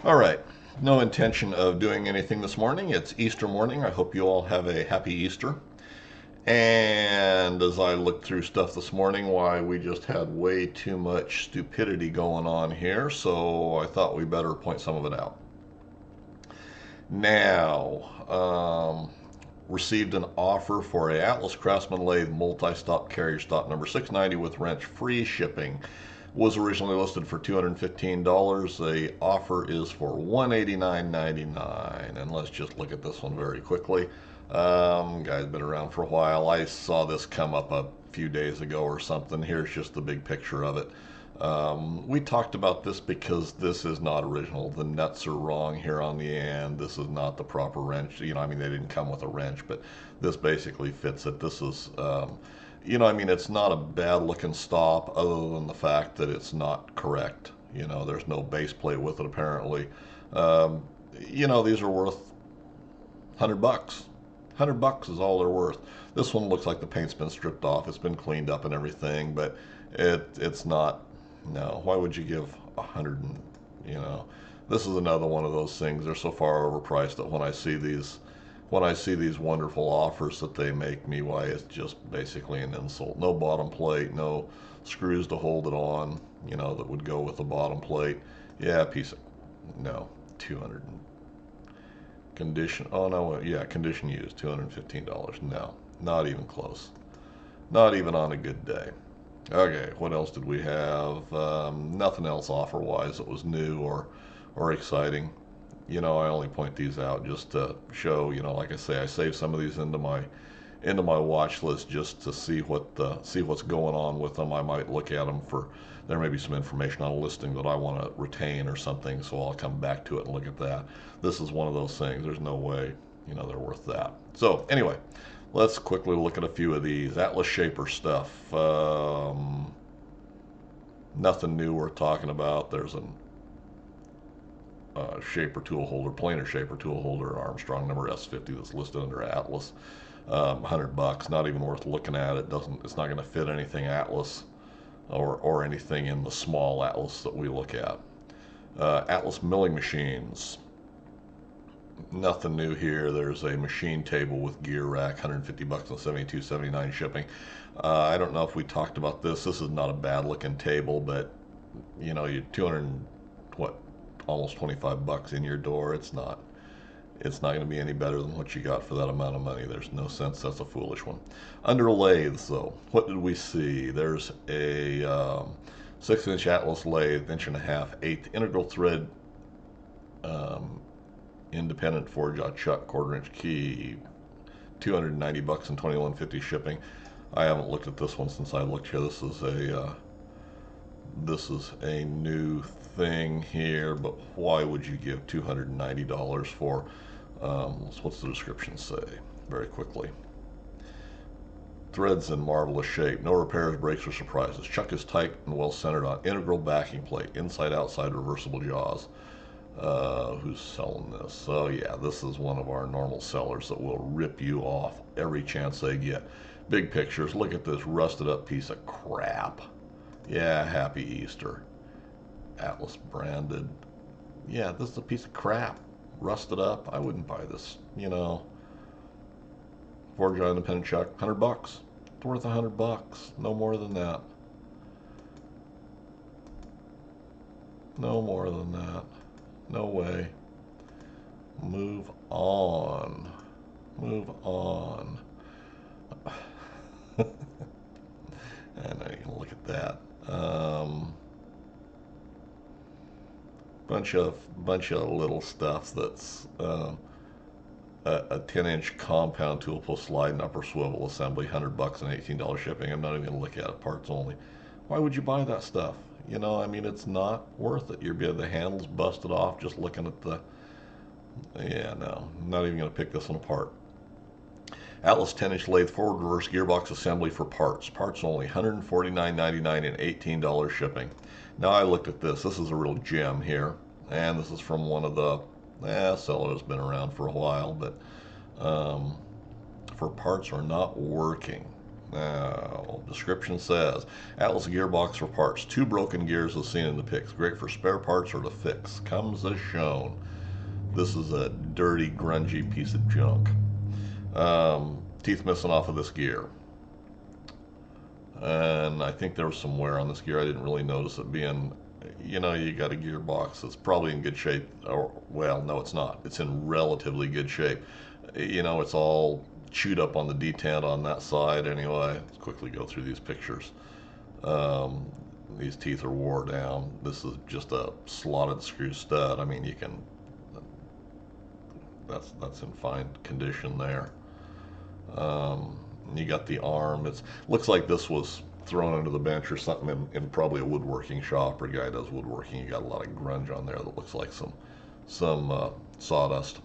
All right. No intention of doing anything this morning. It's Easter morning. I hope you all have a happy Easter. And as I looked through stuff this morning, why, we just had way too much stupidity going on here, so I thought we better point some of it out. Now, received an offer for a Atlas Craftsman lathe multi-stop carrier stop number 690 with wrench free shipping. Was originally listed for $215. The offer is for $189.99. And let's just look at this one very quickly. Guy's been around for a while. I saw this come up a few days ago or something. Here's just the big picture of it. We talked about this because this is not original. The nuts are wrong here on the end. This is not the proper wrench. I mean, they didn't come with a wrench, but this basically fits it. This is, it's not a bad looking stop other than the fact that it's not correct. There's no base plate with it apparently. Um, these are worth 100 bucks. 100 bucks is all they're worth. This one looks like the paint's been stripped off. It's been cleaned up and everything, but it's not. No, why would you give 100? This is another one of those things. They're so far overpriced that when I see these wonderful offers that they make me, why, it's just basically an insult. No bottom plate, no screws to hold it on, that would go with the bottom plate. Yeah, piece of no, 200 condition. Oh no, yeah, condition used, $215. No, not even close. Not even on a good day. Okay, what else did we have? Nothing else offer-wise that was new or exciting. I only point these out just to show. Like I say, I save some of these into my watch list just to see what's going on with them. I might look at them for there may be some information on a listing that I want to retain or something, so I'll come back to it and look at that. This is one of those things. There's no way they're worth that. So anyway, let's quickly look at a few of these Atlas Shaper stuff. Nothing new worth talking about. There's an shaper tool holder, planer shaper tool holder, Armstrong number S50 that's listed under Atlas. 100 bucks, not even worth looking at. It's not going to fit anything Atlas or anything in the small Atlas that we look at. Atlas milling machines. Nothing new here. There's a machine table with gear rack, 150 bucks and 72.79 shipping. I don't know if we talked about this. This is not a bad looking table, but you 200 what almost 25 bucks in your door. It's not going to be any better than what you got for that amount of money. There's no sense. That's a foolish one. Under lathes, though, what did we see? There's a 6-inch Atlas lathe, inch and a half, eighth integral thread, independent forge chuck, quarter-inch key, 290 bucks and 21.50 shipping. I haven't looked at this one since I looked here. This is a new thing here, but why would you give $290 for? What's the description say? Very quickly. Threads in marvelous shape. No repairs, breaks, or surprises. Chuck is tight and well centered on integral backing plate. Inside, outside, reversible jaws. Who's selling this? So yeah, this is one of our normal sellers that will rip you off every chance they get. Big pictures. Look at this rusted up piece of crap. Yeah, happy Easter. Atlas branded. Yeah, this is a piece of crap. Rusted up. I wouldn't buy this. Forge independent chuck, 100 bucks. It's worth 100 bucks. No more than that. No more than that. No way. Move on. Move on. And now you can look at that. Bunch of little stuff that's a 10-inch compound tool pull slide and upper swivel assembly, 100 bucks and $18 shipping. I'm not even gonna look at it. Parts only. Why would you buy that stuff? It's not worth it. The handles busted off just looking at the. Yeah, no, I'm not even gonna pick this one apart. Atlas 10-inch lathe forward reverse gearbox assembly for parts. Parts only, $149.99 and $18 shipping. Now I looked at this. This is a real gem here, and this is from one of the seller has been around for a while, but for parts are not working. Now, description says, Atlas gearbox for parts. 2 broken gears as seen in the pics. Great for spare parts or to fix. Comes as shown. This is a dirty, grungy piece of junk. Teeth missing off of this gear. And I think there was some wear on this gear. I didn't really notice it being, you know, you got a gearbox that's probably in good shape. Or, well, no, it's not. It's in relatively good shape. You know, it's all chewed up on the detent on that side anyway. Let's quickly go through these pictures. These teeth are wore down. This is just a slotted screw stud. I mean, you can, that's in fine condition there. You got the arm. It looks like this was thrown under the bench or something in probably a woodworking shop, or a guy does woodworking. You got a lot of grunge on there that looks like some sawdust.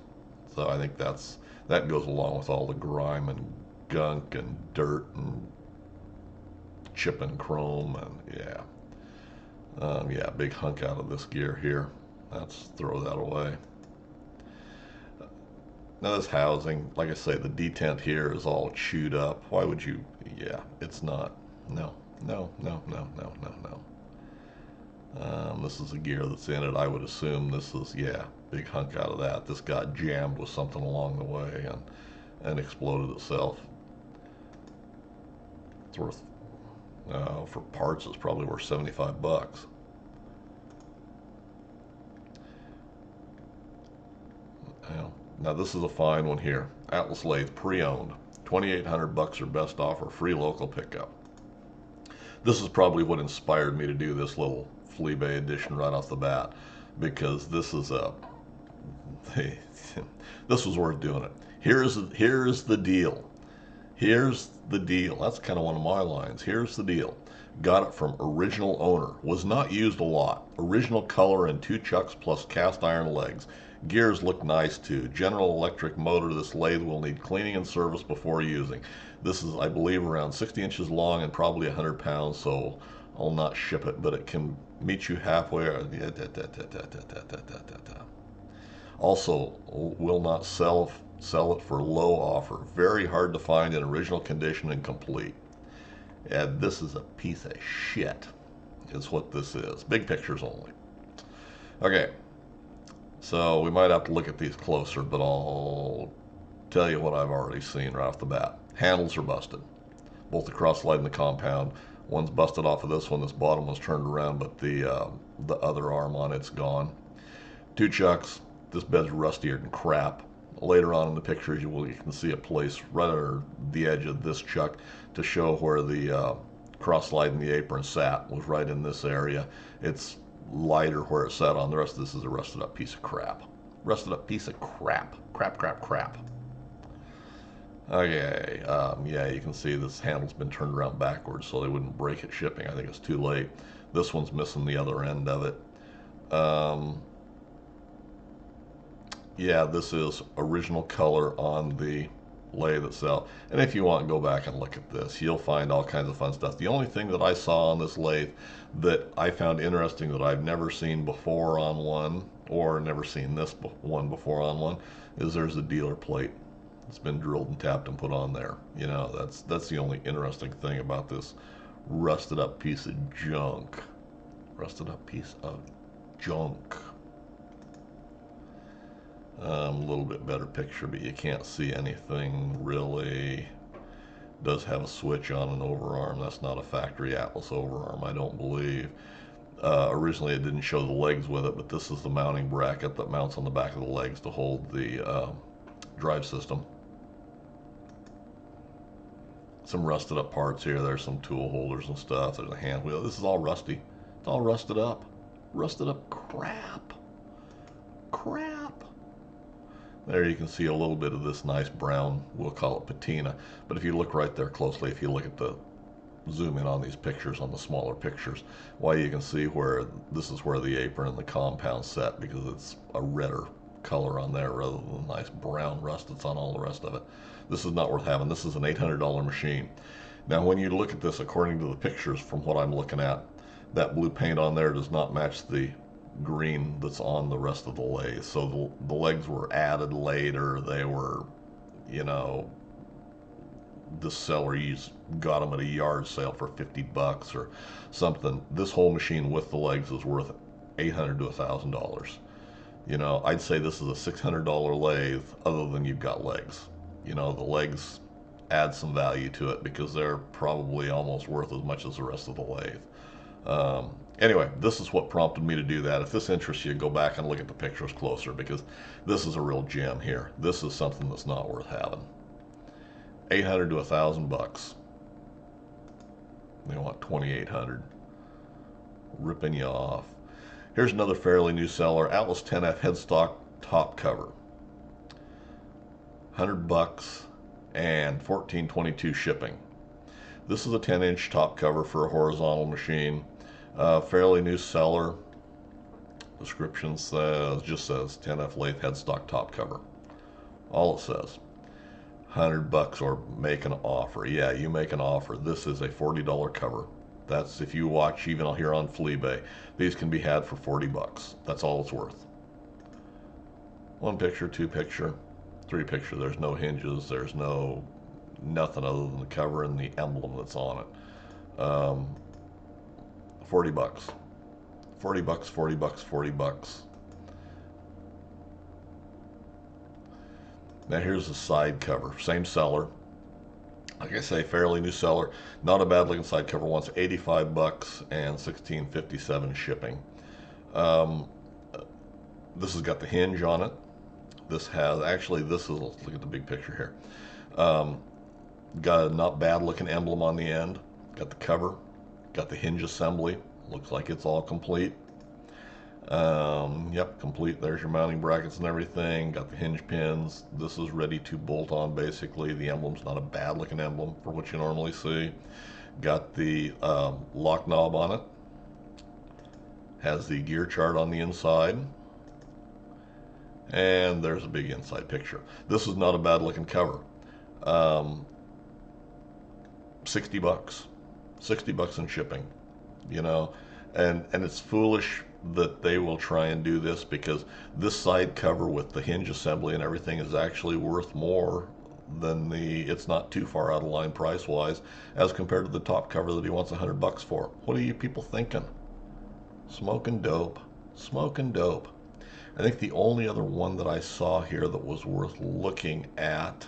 So I think that goes along with all the grime and gunk and dirt and chipping chrome, and yeah, big hunk out of this gear here. Let's throw that away. Now this housing, like I say, the detent here is all chewed up. Why would you? Yeah, it's not. No. This is the gear that's in it. I would assume this is, yeah, big hunk out of that. This got jammed with something along the way and exploded itself. It's worth, for parts, it's probably worth 75 bucks. Now this is a fine one here. Atlas lathe, pre-owned, 2,800 bucks or best offer, free local pickup. This is probably what inspired me to do this little Fleabay edition right off the bat, because this is this was worth doing it. Here's the deal. Here's the deal. That's kind of one of my lines. Here's the deal. Got it from original owner. Was not used a lot. Original color and 2 chucks plus cast iron legs. Gears look nice too. General Electric motor. This lathe will need cleaning and service before using. This is, I believe, around 60 inches long and probably 100 pounds, so I'll not ship it, but it can meet you halfway. Also, will not sell it for low offer. Very hard to find in original condition and complete. And this is a piece of shit, is what this is. Big pictures only. Okay, so we might have to look at these closer, but I'll tell you what I've already seen right off the bat. Handles are busted, both the cross slide and the compound. One's busted off of this one. This bottom one's turned around, but the other arm on it's gone. 2 chucks. This bed's rustier than crap. Later on in the pictures, you can see a place right under the edge of this chuck to show where the cross slide and the apron sat, was right in this area. It's lighter where it sat on. The rest of this is a rusted up piece of crap. Rusted up piece of crap. Crap. Okay, yeah, you can see this handle's been turned around backwards so they wouldn't break it shipping. I think it's too late. This one's missing the other end of it. Yeah, this is original color on the lathe itself. And if you want, go back and look at this. You'll find all kinds of fun stuff. The only thing that I saw on this lathe that I found interesting that I've never seen before on one, or never seen this one before on one, is there's a dealer plate. It's been drilled and tapped and put on there. You know, that's the only interesting thing about this rusted up piece of junk. Rusted up piece of junk. A little bit better picture, but you can't see anything really. Does have a switch on an overarm. That's not a factory Atlas overarm, I don't believe. Originally it didn't show the legs with it, but this is the mounting bracket that mounts on the back of the legs to hold the drive system. Some rusted up parts here. There's some tool holders and stuff. There's a hand wheel. This is all rusty. It's all rusted up. Rusted up crap. There you can see a little bit of this nice brown, we'll call it patina. But if you look right there closely, if you look at the zoom in on these pictures, on the smaller pictures, why you can see where this is where the apron and the compound set, because it's a redder color on there rather than the nice brown rust that's on all the rest of it. This is not worth having. This is an $800 machine. Now when you look at this, according to the pictures from what I'm looking at, that blue paint on there does not match the green that's on the rest of the lathe. So the legs were added later. They were, you know, this seller got them at a yard sale for 50 bucks or something. This whole machine with the legs is worth $800 to $1,000. You know, I'd say this is a $600 lathe other than you've got legs. You know, the legs add some value to it because they're probably almost worth as much as the rest of the lathe. Anyway, this is what prompted me to do that. If this interests you, go back and look at the pictures closer because this is a real gem here. This is something that's not worth having. 800 to 1,000 bucks. They want 2,800. Ripping you off. Here's another fairly new seller, Atlas 10F headstock top cover. 100 bucks and $14.22 shipping. This is a 10-inch top cover for a horizontal machine. Fairly new seller. Description just says 10F lathe headstock top cover. All it says. 100 bucks or make an offer. Yeah, you make an offer. This is a $40 cover. That's if you watch even here on Fleabay. These can be had for 40 bucks. That's all it's worth. 1 picture, 2 picture, 3 picture. There's no hinges. There's nothing other than the cover and the emblem that's on it. 40 bucks. 40 bucks, 40 bucks, 40 bucks. Now here's the side cover. Same seller. Like I say, fairly new seller. Not a bad looking side cover. Wants 85 bucks and $16.57 shipping. This has got the hinge on it. This has, actually, let's look at the big picture here. Got a not bad looking emblem on the end. Got the cover. Got the hinge assembly. Looks like it's all complete. Yep, complete. There's your mounting brackets and everything. Got the hinge pins. This is ready to bolt on basically. The emblem's not a bad looking emblem for what you normally see. Got the lock knob on it. Has the gear chart on the inside. And there's a big inside picture. This is not a bad looking cover. 60 bucks. 60 bucks in shipping. You know, and it's foolish that they will try and do this because this side cover with the hinge assembly and everything is actually worth more than it's not too far out of line price wise as compared to the top cover that he wants 100 bucks for. What are you people thinking? Smoking dope. Smoking dope. I think the only other one that I saw here that was worth looking at,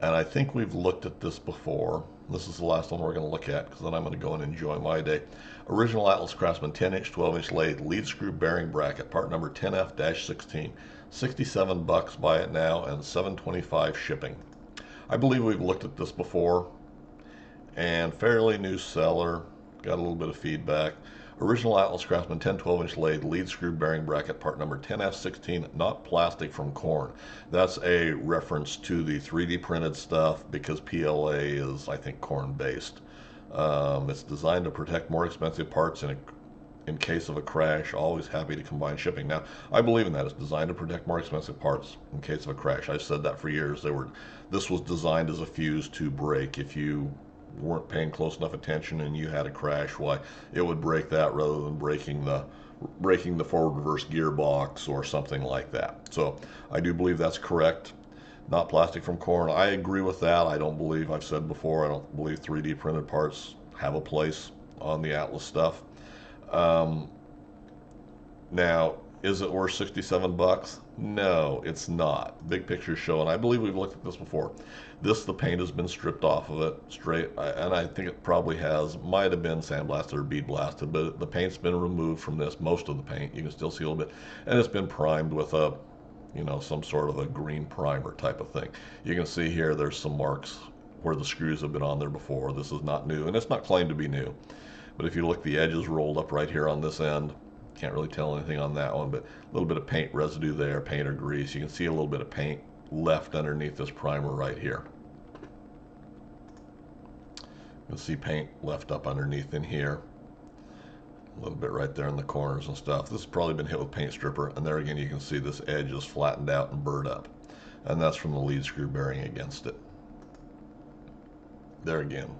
and I think we've looked at this before. This is the last one we're going to look at because then I'm going to go and enjoy my day. Original Atlas Craftsman 10-inch, 12-inch lathe, lead screw bearing bracket, part number 10F-16. 67 bucks, buy it now, and $7.25 shipping. I believe we've looked at this before, and fairly new seller. Got a little bit of feedback. Original Atlas Craftsman 10-12-inch lathe, lead screw bearing bracket, part number 10F-16, not plastic from corn. That's a reference to the 3D printed stuff because PLA is, I think, corn based. It's designed to protect more expensive parts in case of a crash. Always happy to combine shipping. Now, I believe in that. It's designed to protect more expensive parts in case of a crash. I've said that for years. This was designed as a fuse to break. If you weren't paying close enough attention and you had a crash, why, it would break that rather than breaking the forward reverse gearbox or something like that. So I do believe that's correct. Not plastic from corn. I agree with that. I've said before, I don't believe 3D printed parts have a place on the Atlas stuff. Now, is it worth 67 bucks? No, it's not. Big picture show, and I believe we've looked at this before. The paint has been stripped off of it straight, and I think it probably might have been sandblasted or bead blasted, but the paint's been removed from this, most of the paint. You can still see a little bit, and it's been primed with some sort of a green primer type of thing. You can see here there's some marks where the screws have been on there before. This is not new, and it's not claimed to be new. But if you look, the edges rolled up right here on this end. Can't really tell anything on that one, but a little bit of paint residue there, paint or grease. You can see a little bit of paint left underneath this primer right here. You can see paint left up underneath in here. A little bit right there in the corners and stuff. This has probably been hit with paint stripper, and there again you can see this edge is flattened out and burred up. And that's from the lead screw bearing against it. There again.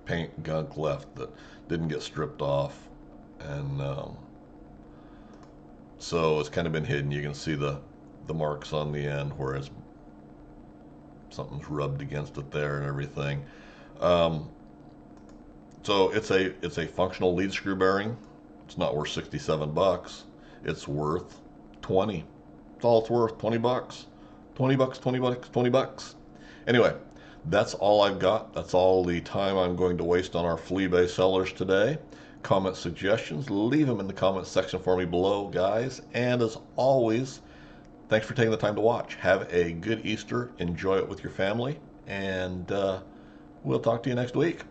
Paint gunk left that didn't get stripped off, and so it's kind of been hidden. You can see the marks on the end where it's something's rubbed against it there and everything. Um, so it's a functional lead screw bearing. It's not worth 67 bucks. It's worth 20. That's all it's worth. 20 bucks. 20 bucks, 20 bucks, 20 bucks. Anyway, that's all I've got. That's all the time I'm going to waste on our Fleabay sellers today. Comment suggestions, leave them in the comments section for me below, guys. And as always, thanks for taking the time to watch. Have a good Easter. Enjoy it with your family. And we'll talk to you next week.